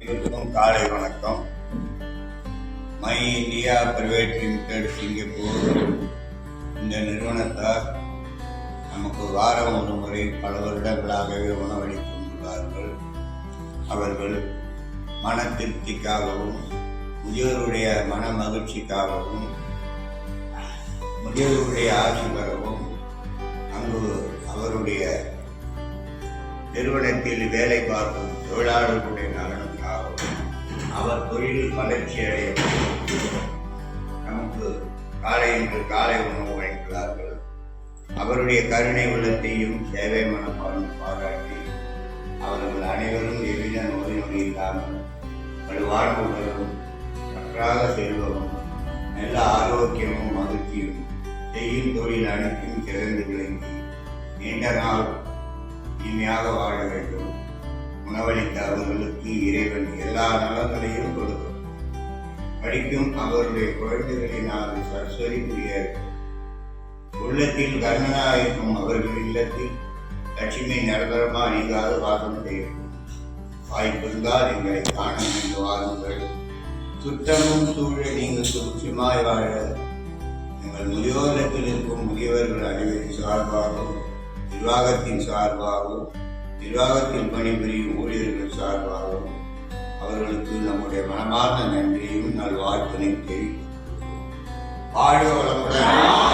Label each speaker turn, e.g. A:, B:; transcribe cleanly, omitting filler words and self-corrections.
A: எல்லோருக்கும் காலை வணக்கம். My India private limited Singapore இந்த நிறுவனத்தார் நமக்கு வாரம் ஒரு முறை பல வருடங்களாகவே உணவளித்து வந்துள்ளார்கள். அவர்கள் மன திருப்திக்காகவும் முதியோருடைய மன மகிழ்ச்சிக்காகவும் முதியோருடைய ஆட்சி பெறவும் அங்கு அவருடைய நிறுவனத்தில் வேலை பார்க்கும் தொழிலாளர்களுடைய நலனுக்காகவும் அவர் தொழில் வளர்ச்சி அடையவும் நமக்கு காலை உணவு வழங்குகிறார்கள். அவருடைய கருணை உள்ளத்தையும் சேவை மனப்பான்மை பாராட்டி அவர்கள் அனைவரும் எவ்வித நோய் நொடி இல்லாமல் வலுவாழ்வுகளும் நன்றாக செல்வமும் நல்ல ஆரோக்கியமும் மகிழ்ச்சியும் செய்யும் தொழில் அனைத்தும் சிறந்து விளங்கி நீண்ட நாள் இனிமையாக வாழ வேண்டும். உணவளித்த அவர்களுக்கு இறைவன் எல்லா நலங்களையும் கொடுக்கும். படிக்கும் அவருடைய குழந்தைகளினால் சரஸ்வதிக்குரிய உள்ளத்தில் கர்ணனாயிருக்கும் அவர்கள் இல்லத்தில் லட்சுமி நிரந்தரமா நீங்காத வாசம் செய்யும். வாய்ப்பிருந்தால் எங்களை காண என்று வாருங்கள். சுற்றமும் சூழல் நீங்கள் சுட்சமாய் வாழ எங்கள் முதியோரத்தில் இருக்கும் முதியவர்கள் அனைவரின் சார்பாகவும் நிர்வாகத்தின் சார்பாகவும் நிர்வாகத்தில் பணிபுரியும் ஊழியர்கள் சார்பாகவும் அவர்களுக்கு நம்முடைய மனமார்ந்த நன்றியும் நல்வாழ்த்தினை தெரிவித்துள்ளோம். வாழ்க வளமுடன்.